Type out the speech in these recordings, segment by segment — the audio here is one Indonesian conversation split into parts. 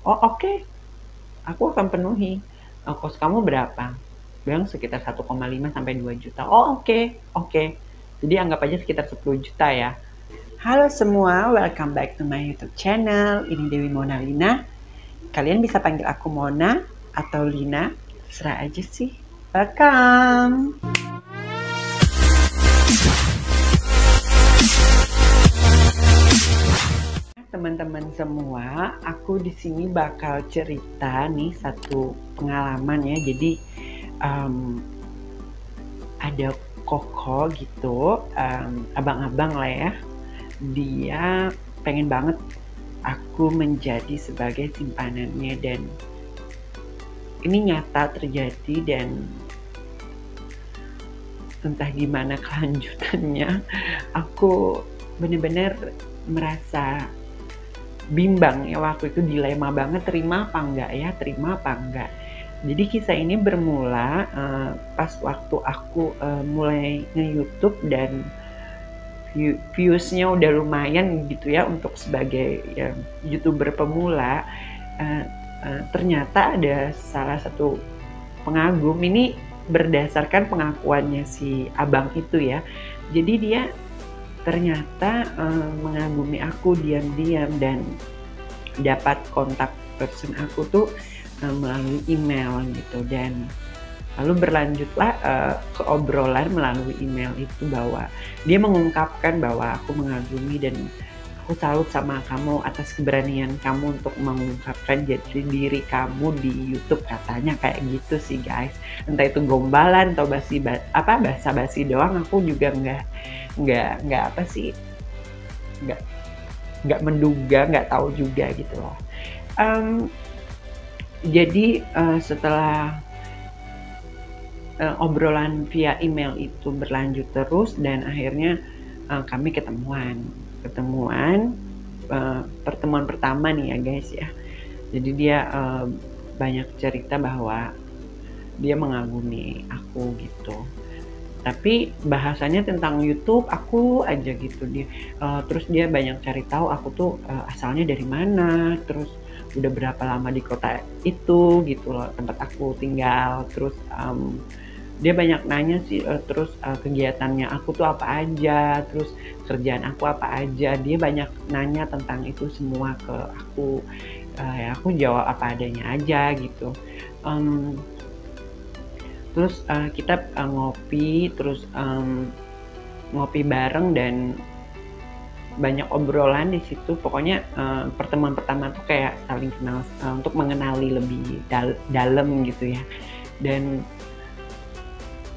Oh oke, aku akan penuhi. Kos kamu berapa? Bilang sekitar 1,5 sampai 2 juta. Oh oke, oke. Jadi anggap aja sekitar 10 juta ya. Halo semua, welcome back to my YouTube channel. Ini Dewi Mona Lina. Kalian bisa panggil aku Mona atau Lina, terserah aja sih. Welcome. Teman-teman semua, aku di sini bakal cerita nih satu pengalaman ya. Jadi ada koko gitu, abang-abang lah ya. Dia pengen banget aku menjadi sebagai simpanannya, dan ini nyata terjadi, dan entah gimana kelanjutannya. Aku bener-bener merasa bimbang ya waktu itu, dilema banget, terima apa enggak. Jadi kisah ini bermula pas waktu aku mulai nge-YouTube dan viewsnya udah lumayan gitu ya untuk sebagai YouTuber pemula. Ternyata ada salah satu pengagum, ini berdasarkan pengakuannya si abang itu ya. Jadi dia ternyata mengagumi aku diam-diam dan dapat kontak person aku tuh melalui email gitu, dan lalu berlanjutlah ke obrolan melalui email itu, bahwa dia mengungkapkan bahwa aku mengagumi dan aku salut sama kamu atas keberanian kamu untuk mengungkapkan jati diri kamu di YouTube, katanya kayak gitu sih guys. Entah itu gombalan atau basa-basi doang, aku juga nggak apa sih, nggak menduga, nggak tahu juga gitu loh. Jadi setelah obrolan via email itu berlanjut terus, dan akhirnya kami ketemuan pertemuan pertama nih ya guys ya. Jadi dia banyak cerita bahwa dia mengagumi aku gitu, tapi bahasanya tentang YouTube aku aja gitu. Terus dia banyak cari tahu aku tuh asalnya dari mana, terus udah berapa lama di kota itu gitu loh, tempat aku tinggal. Terus dia banyak nanya sih, terus kegiatannya aku tuh apa aja, terus kerjaan aku apa aja. Dia banyak nanya tentang itu semua ke aku. Ya aku jawab apa adanya aja gitu. Terus kita ngopi, terus ngopi bareng dan banyak obrolan di situ. Pokoknya pertemuan pertama tuh kayak saling kenal, untuk mengenali lebih dalam gitu ya. Dan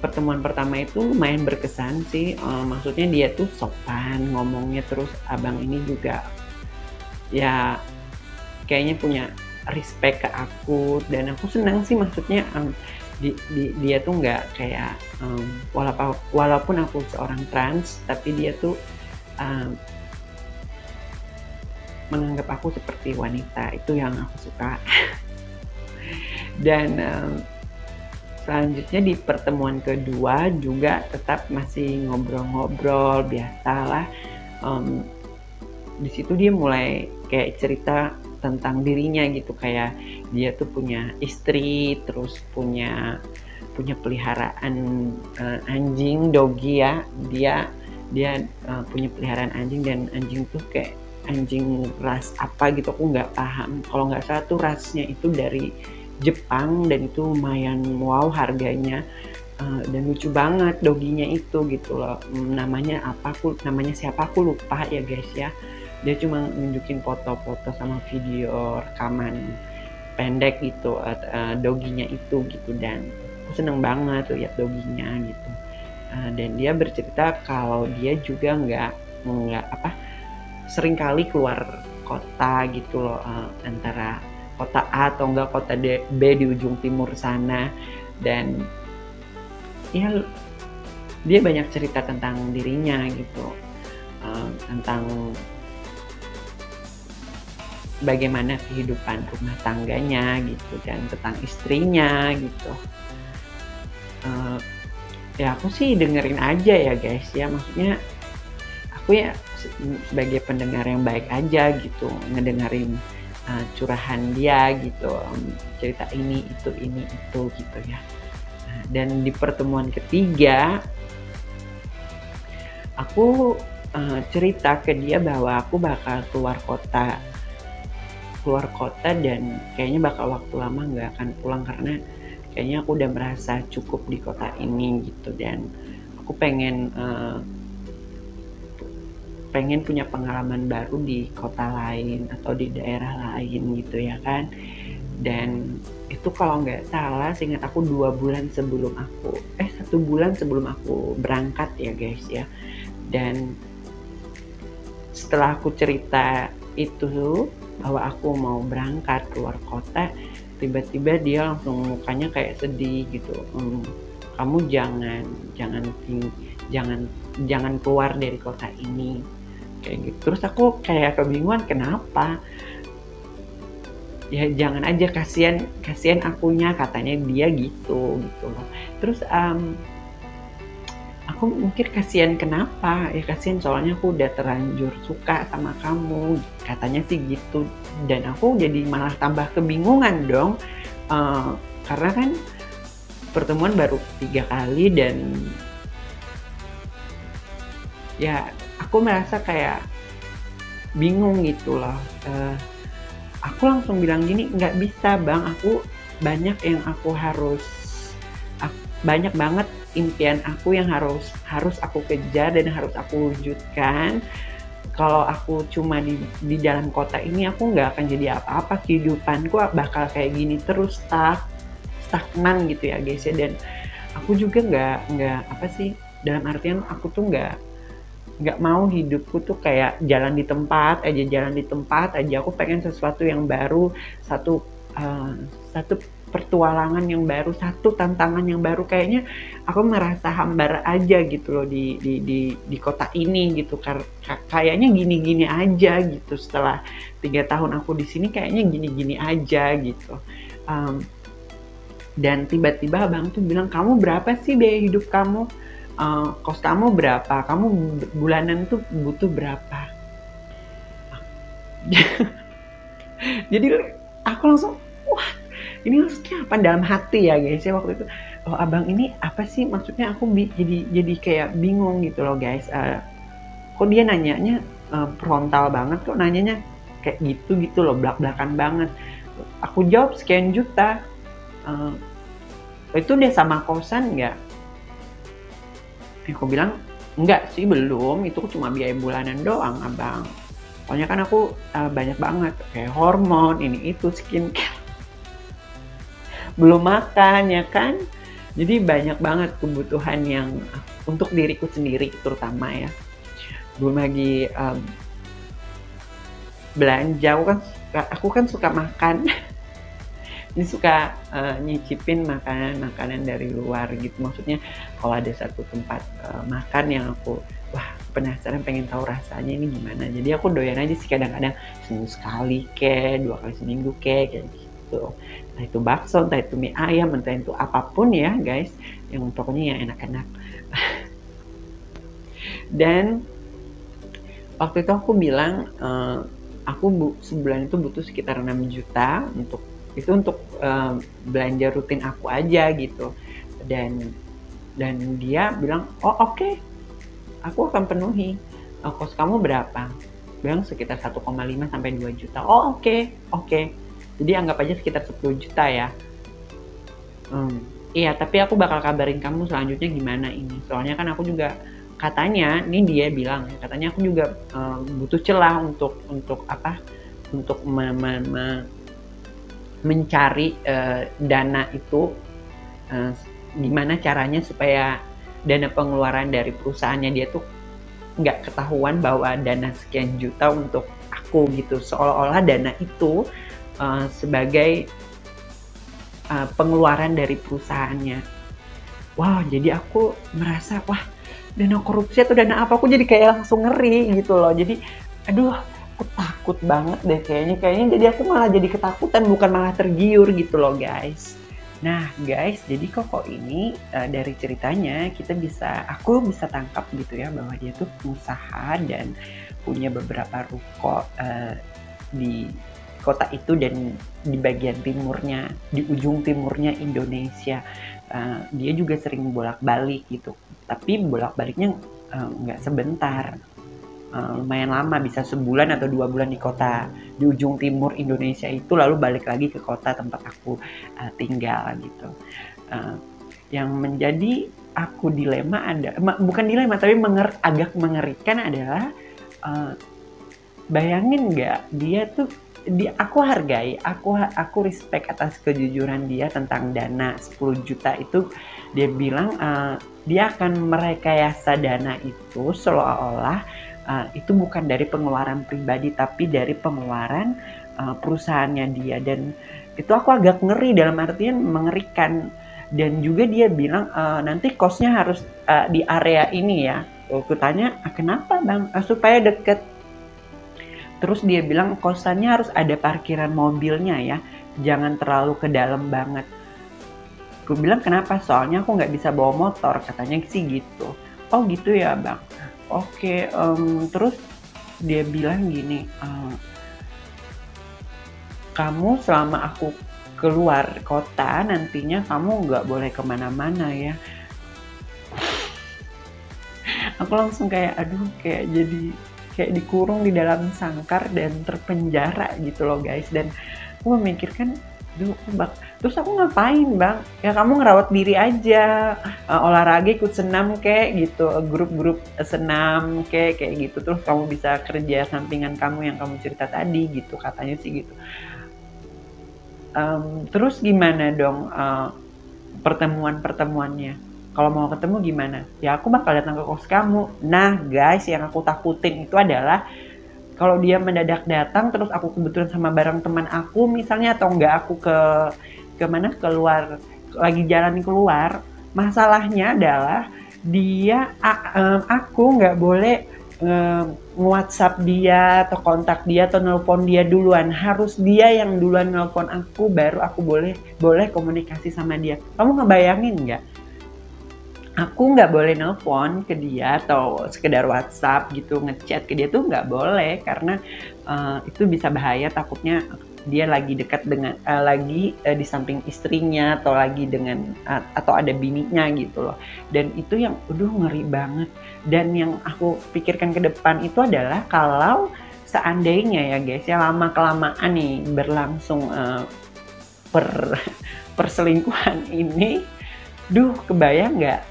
pertemuan pertama itu lumayan berkesan sih. Maksudnya dia tuh sopan ngomongnya, terus abang ini juga ya kayaknya punya respect ke aku, dan aku senang sih. Maksudnya dia tuh nggak kayak walaupun aku seorang trans, tapi dia tuh menganggap aku seperti wanita. Itu yang aku suka. Dan selanjutnya di pertemuan kedua juga tetap masih ngobrol-ngobrol biasalah. Di situ dia mulai kayak cerita tentang dirinya gitu, kayak dia tuh punya istri, terus punya peliharaan anjing, doggy ya. Dia punya peliharaan anjing, dan anjing tuh kayak anjing ras apa gitu, aku nggak paham. Kalau nggak salah tuh rasnya itu dari Jepang, dan itu lumayan wow harganya. Dan lucu banget doginya itu gitu loh. Namanya siapa aku lupa ya guys ya. Dia cuma nunjukin foto-foto sama video rekaman pendek gitu doginya itu gitu, dan aku seneng banget tuh lihat doginya gitu. Dan dia bercerita kalau dia juga nggak seringkali keluar kota gitu loh, antara kota A atau enggak kota B di ujung timur sana. Dan ya dia banyak cerita tentang dirinya gitu, tentang bagaimana kehidupan rumah tangganya gitu, dan tentang istrinya gitu. Ya aku sih dengerin aja ya guys ya. Maksudnya aku ya sebagai pendengar yang baik aja gitu, ngedengerin curahan dia gitu, cerita ini itu gitu ya. Nah, dan di pertemuan ketiga aku cerita ke dia bahwa aku bakal keluar kota dan kayaknya bakal waktu lama nggak akan pulang karena kayaknya aku udah merasa cukup di kota ini gitu, dan aku pengen punya pengalaman baru di kota lain atau di daerah lain gitu ya kan. Dan itu kalau nggak salah seingat aku 1 bulan sebelum aku berangkat ya guys ya. Dan setelah aku cerita itu bahwa aku mau berangkat keluar kota, tiba-tiba dia langsung mukanya kayak sedih gitu. Kamu jangan keluar dari kota ini kayak gitu. Terus aku kayak kebingungan kenapa. Ya jangan aja, kasihan akunya, katanya dia gitu loh. Terus aku mikir kasihan kenapa ya, kasihan soalnya aku udah terlanjur suka sama kamu, katanya sih gitu. Dan aku jadi malah tambah kebingungan dong, karena kan pertemuan baru 3 kali dan ya aku merasa kayak bingung gitu loh. Aku langsung bilang gini, nggak bisa bang, aku banyak banget impian aku yang harus aku kejar dan harus aku wujudkan. Kalau aku cuma di dalam kota ini, aku nggak akan jadi apa-apa, kehidupanku bakal kayak gini terus, stagnan gitu ya guys ya. Dan aku juga nggak apa sih, dalam artian aku tuh nggak mau hidupku tuh kayak jalan di tempat aja. Aku pengen sesuatu yang baru, satu pertualangan yang baru, satu tantangan yang baru. Kayaknya aku merasa hambar aja gitu loh di kota ini gitu. Kayaknya gini-gini aja gitu. Setelah 3 tahun aku di sini kayaknya gini-gini aja gitu. Dan tiba-tiba abang tuh bilang, kamu berapa sih biaya hidup kamu? Kos kamu berapa? Kamu bulanan tuh butuh berapa? Jadi aku langsung, wah ini maksudnya apa dalam hati ya guys ya waktu itu. Oh abang ini apa sih maksudnya, aku jadi kayak bingung gitu loh guys. Kok dia nanyanya frontal banget, kok nanyanya kayak gitu loh, belak-belakan banget. Aku jawab sekian juta. Itu udah sama kosan nggak? Aku bilang enggak sih, belum, itu cuma biaya bulanan doang abang. Pokoknya kan aku banyak banget kayak hormon, ini itu, skincare, belum makan ya kan. Jadi banyak banget kebutuhan yang untuk diriku sendiri terutama ya. Belum lagi belanja, aku kan suka makan. Ini suka nyicipin makanan dari luar gitu. Maksudnya kalau ada satu tempat makan yang aku penasaran, pengen tahu rasanya ini gimana. Jadi aku doyan aja sih kadang-kadang, seminggu sekali 2 kali seminggu kayak gitu. Entah itu bakso, entah itu mie ayam, entah itu apapun ya guys, yang pokoknya yang enak-enak. Dan waktu itu aku bilang aku sebulan itu butuh sekitar 6 juta untuk belanja rutin aku aja gitu. Dan dia bilang, oh oke, aku akan penuhi. Kos kamu berapa? Bilang sekitar 1,5 sampai 2 juta. Oh oke. Jadi anggap aja sekitar 10 juta ya. Iya, tapi aku bakal kabarin kamu selanjutnya gimana ini. Soalnya kan aku juga katanya, ini dia bilang, katanya aku juga butuh celah untuk mencari dana itu, gimana caranya supaya dana pengeluaran dari perusahaannya dia tuh nggak ketahuan bahwa dana sekian juta untuk aku gitu, seolah-olah dana itu sebagai pengeluaran dari perusahaannya. Wow, jadi aku merasa, wah dana korupsi atau dana apa, aku jadi kayak langsung ngeri gitu loh. Jadi aduh, aku takut banget deh kayaknya jadi aku malah jadi ketakutan, bukan malah tergiur gitu loh guys. Nah guys, jadi Koko ini dari ceritanya aku bisa tangkap gitu ya, bahwa dia tuh pengusaha dan punya beberapa ruko di kota itu dan di bagian timurnya, di ujung timurnya Indonesia. Dia juga sering bolak-balik gitu, tapi bolak-baliknya nggak sebentar, lumayan lama, bisa sebulan atau 2 bulan di kota di ujung timur Indonesia itu, lalu balik lagi ke kota tempat aku tinggal gitu. Yang menjadi aku dilema bukan dilema tapi agak mengerikan adalah bayangin nggak, dia tuh aku hargai, aku respect atas kejujuran dia tentang dana 10 juta itu. Dia bilang dia akan merekayasa dana itu seolah-olah itu bukan dari pengeluaran pribadi tapi dari pengeluaran perusahaannya dia, dan itu aku agak ngeri, dalam artian mengerikan. Dan juga dia bilang nanti kosnya harus di area ini ya. Aku tanya kenapa bang? Supaya deket. Terus dia bilang kosannya harus ada parkiran mobilnya ya, jangan terlalu ke dalam banget. Aku bilang kenapa? Soalnya aku nggak bisa bawa motor, katanya sih gitu. Oh gitu ya bang. Oke, terus dia bilang gini, kamu selama aku keluar kota nantinya kamu nggak boleh kemana-mana ya. Aku langsung kayak aduh, kayak dikurung di dalam sangkar dan terpenjara gitu loh guys. Dan aku memikirkan, terus aku ngapain bang? Ya kamu ngerawat diri aja, olahraga, ikut senam kayak gitu, grup-grup senam kayak gitu. Terus kamu bisa kerja sampingan kamu yang kamu cerita tadi gitu, katanya sih gitu. Terus gimana dong pertemuannya? Kalau mau ketemu gimana? Ya aku bakal datang ke kos kamu. Nah guys, yang aku takutin itu adalah kalau dia mendadak datang terus aku kebetulan sama bareng teman aku misalnya, atau enggak aku keluar, lagi jalan keluar. Masalahnya adalah aku nggak boleh nge-WhatsApp dia atau kontak dia atau nelpon dia duluan. Harus dia yang duluan nelpon aku, baru aku boleh komunikasi sama dia. Kamu ngebayangin nggak? Aku nggak boleh nelpon ke dia atau sekedar WhatsApp gitu, ngechat ke dia tuh nggak boleh, karena itu bisa bahaya. Takutnya dia lagi dekat dengan di samping istrinya atau lagi dengan atau ada bininya gitu loh. Dan itu yang ngeri banget. Dan yang aku pikirkan ke depan itu adalah kalau seandainya ya guys ya, lama kelamaan nih berlangsung perselingkuhan ini, kebayang nggak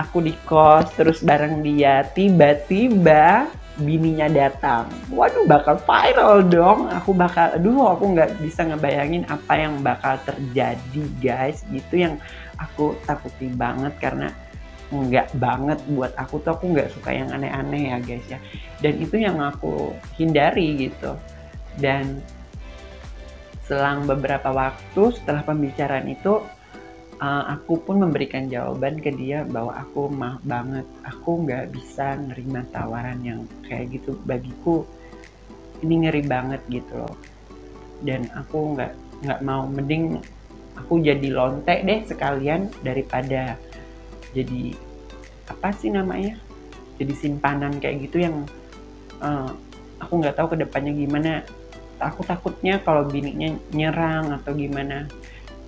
aku di kos terus bareng dia, tiba-tiba bininya datang. Waduh, bakal viral dong. Aku nggak bisa ngebayangin apa yang bakal terjadi guys. Gitu yang aku takuti banget, karena nggak banget buat aku nggak suka yang aneh-aneh ya guys ya. Dan itu yang aku hindari gitu. Dan selang beberapa waktu setelah pembicaraan itu, aku pun memberikan jawaban ke dia bahwa aku maaf banget, aku nggak bisa nerima tawaran yang kayak gitu. Bagiku ini ngeri banget gitu loh. Dan aku nggak mau, mending aku jadi lonte deh sekalian daripada jadi apa sih namanya, jadi simpanan kayak gitu yang aku nggak tahu kedepannya gimana. Aku takutnya kalau bininya nyerang atau gimana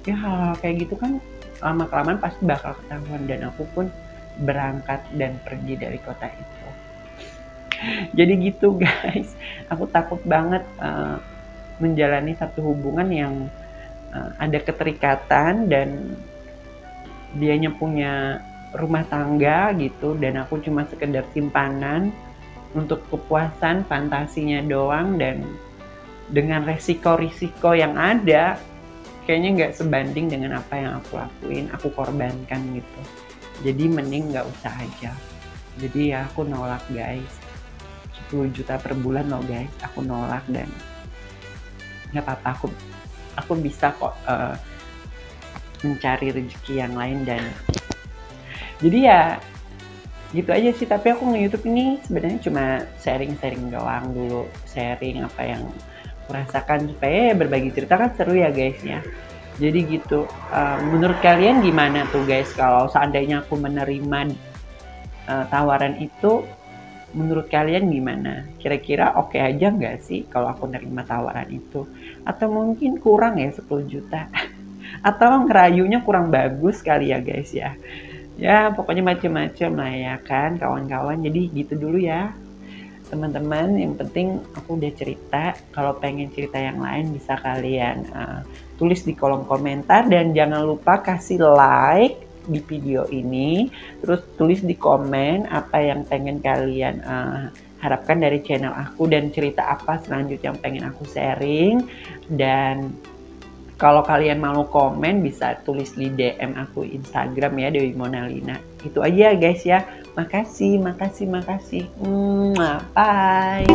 ya, hal kayak gitu kan lama-kelamaan pasti bakal ketahuan. Dan aku pun berangkat dan pergi dari kota itu. Jadi gitu guys, aku takut banget menjalani satu hubungan yang ada keterikatan dan dianya punya rumah tangga gitu, dan aku cuma sekedar simpanan untuk kepuasan fantasinya doang. Dan dengan resiko-risiko yang ada, kayaknya nggak sebanding dengan apa yang aku lakuin, aku korbankan gitu. Jadi mending nggak usah aja. Jadi ya aku nolak guys. 10 juta per bulan loh guys, aku nolak. Dan nggak apa-apa, aku bisa kok mencari rezeki yang lain. Dan jadi ya gitu aja sih. Tapi aku nge-YouTube ini sebenarnya cuma sharing-sharing doang dulu, sharing apa yang merasakan, supaya berbagi cerita kan seru ya guys ya. Jadi gitu. Menurut kalian gimana tuh guys kalau seandainya aku menerima tawaran itu, menurut kalian gimana? Kira-kira oke aja nggak sih kalau aku nerima tawaran itu? Atau mungkin kurang ya 10 juta? Atau ngerayunya kurang bagus kali ya guys ya? Ya pokoknya macem-macem lah ya kan kawan-kawan. Jadi gitu dulu ya teman-teman, yang penting aku udah cerita. Kalau pengen cerita yang lain bisa kalian tulis di kolom komentar, dan jangan lupa kasih like di video ini, terus tulis di komen apa yang pengen kalian harapkan dari channel aku, dan cerita apa selanjutnya yang pengen aku sharing. Dan kalau kalian mau komen bisa tulis di DM aku Instagram ya, Dewi Monalina. Itu aja guys ya. Makasih, makasih, makasih. Bye.